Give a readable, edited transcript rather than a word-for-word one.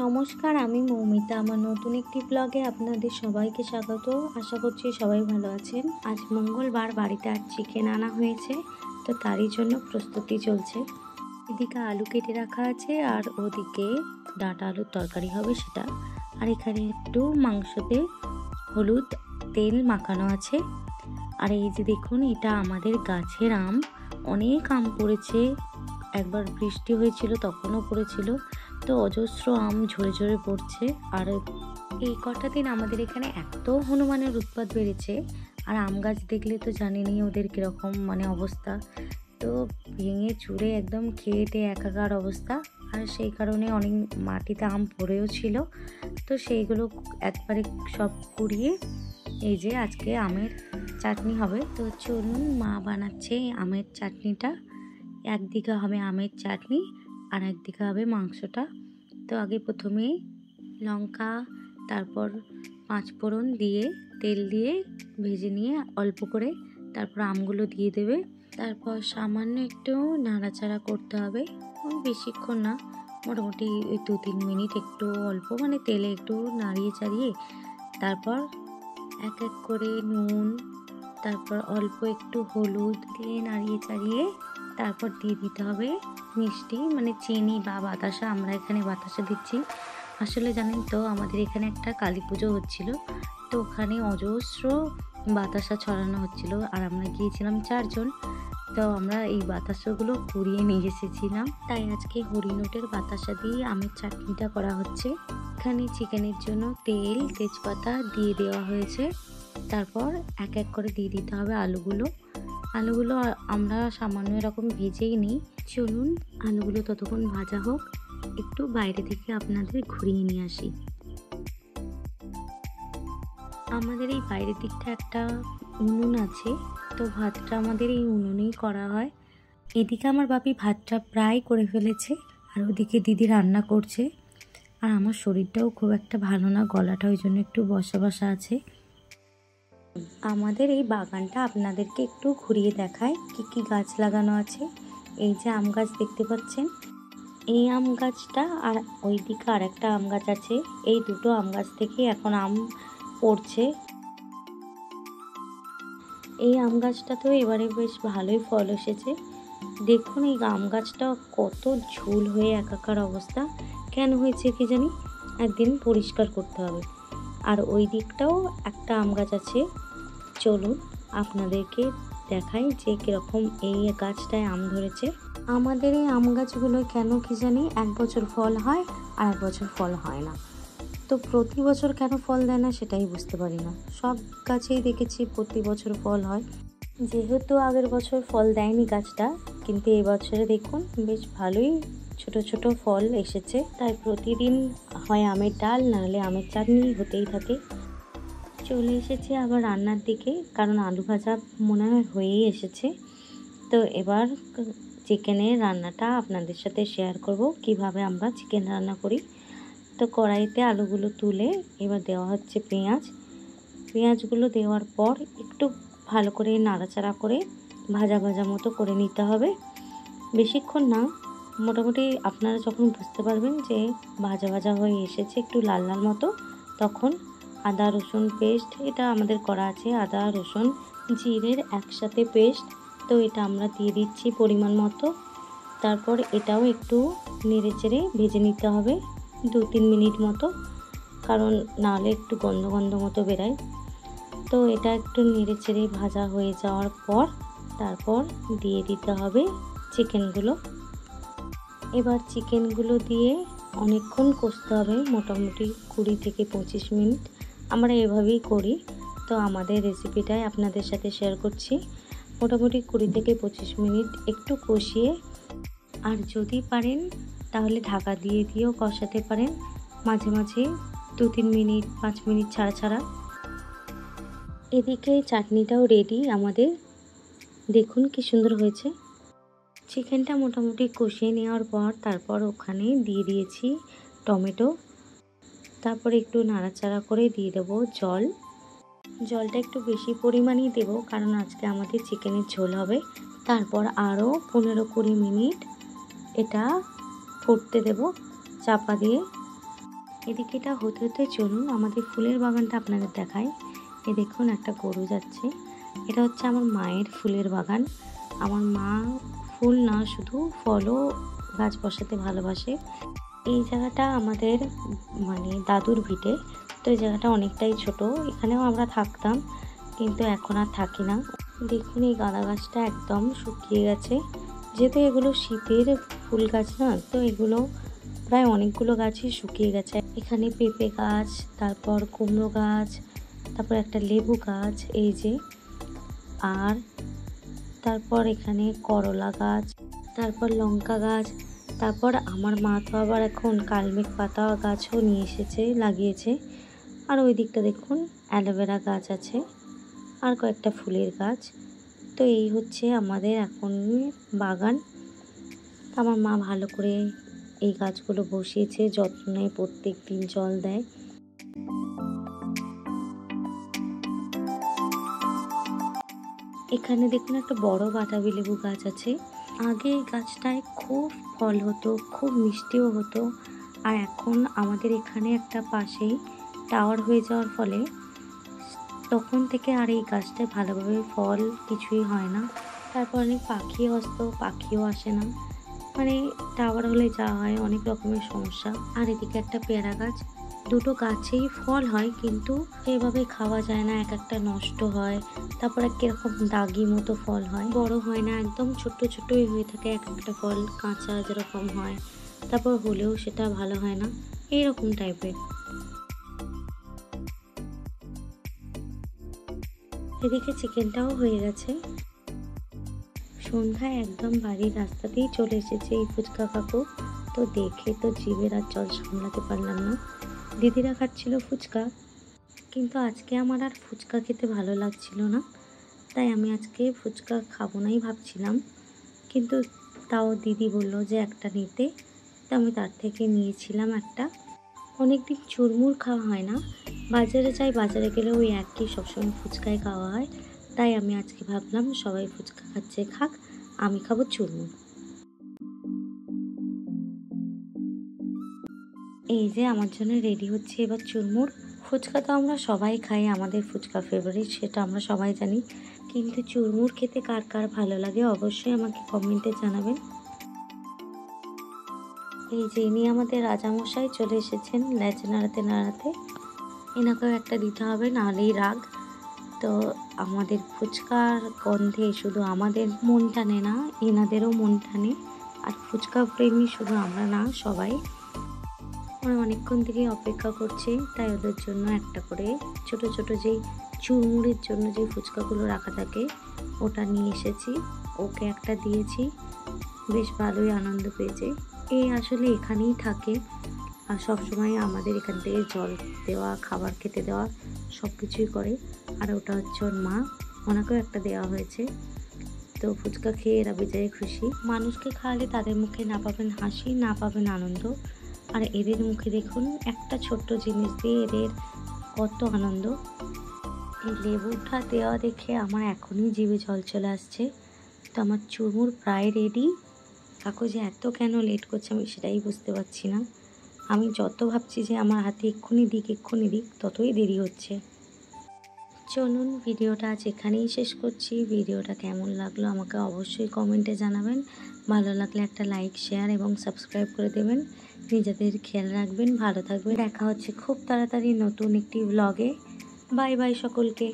নমস্কার, আমি মৌমিতা। আমার নতুন একটি ব্লগে আপনাদের সবাইকে স্বাগত। আশা করছি সবাই ভালো আছেন। আজ মঙ্গলবার, বাড়িতে আজ চিকেন আনা হয়েছে, তো তারই জন্য প্রস্তুতি চলছে। এদিকে আলু কেটে রাখা আছে আর ওদিকে ডাঁটা আলুর তরকারি হবে সেটা। আর এখানে একটু মাংসতে হলুদ তেল মাখানো আছে। আর এই যে দেখুন, এটা আমাদের গাছের আম। অনেক আম পড়েছে, একবার বৃষ্টি হয়েছিল তখনও পড়েছিল, তো অজস্র আম ঝরে ঝরে পড়ছে। আর এই কটা দিন আমাদের এখানে এত হনুমানের উৎপাত বেড়েছে। আর আম গাছ দেখলে তো জানেনই ওদের কীরকম অবস্থা, তো ভেঙে চুরে একদম খেয়েটে একাকার অবস্থা। আর সেই কারণে অনেক মাটিতে আম পড়েও ছিল, তো সেইগুলো একবারে সব কুড়িয়ে এই যে আজকে আমের চাটনি হবে। তো চলুন, মা বানাচ্ছে আমের চাটনিটা। একদিকে হবে আমের চাটনি আর একদিকে হবে মাংসটা। তো আগে প্রথমে লঙ্কা, তারপর পাঁচফোড়ন দিয়ে তেল দিয়ে ভেজে নিয়ে অল্প করে তারপর আমগুলো দিয়ে দেবে। তারপর সামান্য একটু নাড়াচাড়া করতে হবে, বেশিক্ষণ না, মোটামুটি ওই 2-3 মিনিট একটু অল্প তেলে একটু নাড়িয়ে চাড়িয়ে তারপর এক এক করে নুন, তারপর অল্প একটু হলুদ দিয়ে নাড়িয়ে চাড়িয়ে তারপর দিয়ে দিতে হবে মিষ্টি, চিনি বা বাতাসা। আমরা এখানে বাতাসা দিচ্ছি। আসলে জানেন তো, আমাদের এখানে একটা কালী পুজো হচ্ছিল, তো ওখানে অজস্র বাতাসা ছড়ানো হচ্ছিল। আর আমরা গিয়েছিলাম 4 জন, তো আমরা এই বাতাসাগুলো কুড়িয়ে নিয়ে এসেছিলাম। তাই আজকে হরিণোটের বাতাসা দিয়ে আমের চাটনিটা করা হচ্ছে। এখানে চিকেনের জন্য তেল, তেজপাতা দিয়ে দেওয়া হয়েছে। তারপর এক এক করে দিয়ে দিতে হবে আলুগুলো। আমরা সামান্য এরকম ভেজেই নিই। চলুন, আলুগুলো ততক্ষণ ভাজা হোক, একটু বাইরে থেকে আপনাদের ঘুরিয়ে নিয়ে আসি। আমাদের এই বাইরের দিকটা একটা উনুন আছে, তো ভাতটা আমাদের এই উনুনেই করা হয়। এদিকে আমার বাপি ভাতটা প্রায় করে ফেলেছে, আর ওদিকে দিদি রান্না করছে। আর আমার শরীরটাও খুব একটা ভালো না, গলাটা ওই জন্য একটু বসা বসা আছে। আমাদের এই বাগানটা আপনাদেরকে একটু ঘুরিয়ে দেখায় কি কি গাছ লাগানো আছে। এই যে আম গাছ দেখতে পাচ্ছেন, এই আম গাছটা আর ওইদিকে আর একটা আম গাছ আছে। এই দুটো আম গাছ থেকে এখন আম পড়ছে। এই আম গাছটাতেও এবারে বেশ ভালোই ফল এসেছে। দেখুন, এই আম গাছটা কত ঝুল হয়ে একাকার অবস্থা। কেন হয়েছে কি জানি, একদিন পরিষ্কার করতে হবে। আর ওই দিকটাও একটা আম গাছ আছে। চলুন আপনাদেরকে দেখাই যে কীরকম এই গাছটায় আম ধরেছে। আমাদের এই আম গাছগুলো কেন কি জানি 1 বছর ফল হয় আর 1 বছর ফল হয় না। তো প্রতি বছর কেন ফল দেয় না সেটাই বুঝতে পারি না। সব গাছেই দেখেছি প্রতি বছর ফল হয়। যেহেতু আগের বছর ফল দেয়নি গাছটা, কিন্তু এবছরে দেখুন বেশ ভালোই ছোট ছোট ফল এসেছে। তাই প্রতিদিন হয় আমের ডাল, নাহলে আমের চাটনি হতেই থাকে। চলে এসেছি আবার রান্নার দিকে, কারণ আলু ভাজা মনে হয় হয়েই এসেছে। তো এবার চিকেনের রান্নাটা আপনাদের সাথে শেয়ার করব, কিভাবে আমরা চিকেন রান্না করি। তো কড়াইতে আলুগুলো তুলে এবার দেওয়া হচ্ছে পেঁয়াজগুলো দেওয়ার পর একটু ভালো করে নাড়াচাড়া করে ভাজা ভাজা মতো করে নিতে হবে। বেশিক্ষণ না, মোটামুটি আপনারা যখন বুঝতে পারবেন যে ভাজা ভাজা হয়ে এসেছে, একটু লাল লাল মতো, তখন আদা রসুন পেস্ট, এটা আমাদের করা আছে, আদা রসুন জিরের একসাথে পেস্ট, তো এটা আমরা দিয়ে দিচ্ছি পরিমাণ মতো। তারপর এটাও একটু নেড়ে চেড়ে ভেজে নিতে হবে 2-3 মিনিট মতো, কারণ নাহলে একটু গন্ধ গন্ধ মতো বেরায়। তো এটা একটু নেড়ে চেড়ে ভাজা হয়ে যাওয়ার পর তারপর দিয়ে দিতে হবে চিকেনগুলো। এবার চিকেনগুলো দিয়ে অনেকক্ষণ কষতে হবে, মোটামুটি 20 থেকে 25 মিনিট। আমরা এভাবেই করি, তো আমাদের রেসিপিটাই আপনাদের সাথে শেয়ার করছি। মোটামুটি 20 থেকে 25 মিনিট একটু কষিয়ে, আর যদি পারেন তাহলে ঢাকা দিয়ে দিয়েও কষাতে পারেন, মাঝে মাঝে 2-3 মিনিট 5 মিনিট ছাড়া ছাড়া। এদিকে চাটনিটাও রেডি আমাদের, দেখুন কি সুন্দর হয়েছে। চিকেনটা মোটামুটি কষিয়ে নেওয়ার পর তারপর ওখানে দিয়ে দিয়েছি টমেটো। তারপর একটু নাড়াচাড়া করে দিয়ে দেবো জলটা একটু বেশি পরিমাণেই দেব, কারণ আজকে আমাদের চিকেনের ঝোল হবে। তারপর আরও 15-20 মিনিট এটা ফুটতে দেব চাপা দিয়ে। এদিকে এটা হতে হতে চলুন আমাদের ফুলের বাগানটা আপনাদের দেখাই। এই দেখুন একটা গরু যাচ্ছে। এটা হচ্ছে আমার মায়ের ফুলের বাগান। আমার মা ফুল না শুধু ফলও গাছ বসাতে ভালোবাসে। এই জায়গাটা আমাদের মানে দাদুর ভিটে। তো এই জায়গাটা অনেকটাই ছোট, এখানেও আমরা থাকতাম কিন্তু এখন আর থাকি না। দেখুন এই গাঁদা গাছটা একদম শুকিয়ে গেছে, যেহেতু এগুলো শীতের ফুল গাছ না, তো এগুলো প্রায় অনেকগুলো গাছই শুকিয়ে গেছে। এখানে পেঁপে গাছ, তারপর কুমড়ো গাছ, তারপর একটা লেবু গাছ এই যে, আর তারপর এখানে করলা গাছ, তারপর লঙ্কা গাছ, তারপর আমার মা তো আবার এখন কালমেঘ পাতা গাছও নিয়ে এসেছে, লাগিয়েছে। আর ওই দিকটা দেখুন অ্যালোভেরা গাছ আছে আর কয়েকটা ফুলের গাছ। তো এই হচ্ছে আমাদের এখন বাগান। আমার মা ভালো করে এই গাছগুলো বসিয়েছে, যত্ন নেয়, প্রত্যেক দিন জল দেয়। এখানে দেখুন একটা বড় বাতাবি লেবু গাছ আছে। আগে এই গাছটায় খুব ফল হতো, খুব মিষ্টিও হতো। আর এখন আমাদের এখানে একটা পাশেই টাওয়ার হয়ে যাওয়ার ফলে তখন থেকে আর এই গাছটায় ভালোভাবে ফল কিছুই হয় না। তারপর অনেক পাখিও আসতো, পাখিও আসে না। মানে টাওয়ার হলে যা হয়, অনেক রকমের সমস্যা। আর এদিকে একটা পেয়ারা গাছ, দুটো গাছেই ফল হয় কিন্তু সেভাবে খাওয়া যায় না, এক একটা নষ্ট হয়। তারপর কিরকম দাগি মতো ফল হয়, বড় হয় না, একদম ছোট্ট ছোট্টই হয়ে থাকে এক একটা ফল, কাঁচা যেরকম হয়। তারপর হলেও সেটা ভালো হয় না, এইরকম টাইপের। এদিকে চিকেনটাও হয়ে গেছে। সন্ধ্যায় একদম বাড়ির রাস্তাতেই চলে এসেছে এই ফুচকা কাকু। তো দেখে তো জিভের আর জল সামলাতে পারলাম না। দিদিরা খাচ্ছিল ফুচকা, কিন্তু আজকে আমার আর ফুচকা খেতে ভালো লাগছিল না, তাই আমি আজকে ফুচকা খাবো নাই ভাবছিলাম। কিন্তু তাও দিদি বলল যে একটা নিতে, তো আমি তার থেকে নিয়েছিলাম একটা। অনেকদিন চুরমুর খাওয়া হয় না, বাজারে যাই, বাজারে গেলে ওই একই সবসময় ফুচকাই খাওয়া হয়। তাই আমি আজকে ভাবলাম সবাই ফুচকা খাচ্ছে খাক, আমি খাবো চুরমুর। এই যে আমার জন্য রেডি হচ্ছে এবার চুরমুর। ফুচকা তো আমরা সবাই খাই, আমাদের ফুচকা ফেভারিট, সেটা আমরা সবাই জানি। কিন্তু চুরমুর খেতে কার কার ভালো লাগে অবশ্যই আমাকে কমেন্টে জানাবেন। এই যে ইনি আমাদের রাজামশাই চলে এসেছেন ল্যাচ নাড়াতে নাড়াতে। এনাকেও একটা দিতে হবে, নাহলেই রাগ। তো আমাদের ফুচকার গন্ধে শুধু আমাদের মন টানে না, এনাদেরও মন টানে। আর ফুচকা প্রেমী শুধু আমরা না, সবাই। ওরা অনেকক্ষণ থেকে অপেক্ষা করছে, তাই ওদের জন্য একটা করে ছোট ছোট যেই চুরমুড়ের জন্য যে ফুচকাগুলো রাখা থাকে ওটা নিয়ে এসেছি, ওকে একটা দিয়েছি। বেশ ভালোই আনন্দ পেয়েছে। এই আসলে এখানেই থাকে আর সবসময় আমাদের এখান থেকে জল দেওয়া, খাবার খেতে দেওয়া সব কিছুই করে। আর ওটা হচ্ছে ওর মা, ওনাকেও একটা দেওয়া হয়েছে। তো ফুচকা খেয়ে এরা বেজায় খুশি। মানুষকে খাওয়ালে তাদের মুখে না পাবেন হাসি, না পাবেন আনন্দ। আর এদের মুখে দেখুন একটা ছোট্ট জিনিস দিয়ে এদের কত আনন্দ। এই লেবুটা দেওয়া দেখে আমার এখনই জিভে জল চলে আসছে। তো আমার চুরমুর প্রায় রেডি। কাকু যে এত কেন লেট করছে আমি সেটাই বুঝতে পারছি না। আমি যত ভাবছি যে আমার হাতে এক্ষুনি দিক, ততই দেরি হচ্ছে। চলুন ভিডিওটা আজ এখানেই শেষ করছি। ভিডিওটা কেমন লাগলো আমাকে অবশ্যই কমেন্টে জানাবেন। ভালো লাগলে একটা লাইক, শেয়ার এবং সাবস্ক্রাইব করে দেবেন। নিজেদের খেয়াল রাখবেন, ভালো থাকবেন। দেখা হচ্ছে খুব তাড়াতাড়ি নতুন একটি ব্লগে। বাই বাই সকলকে।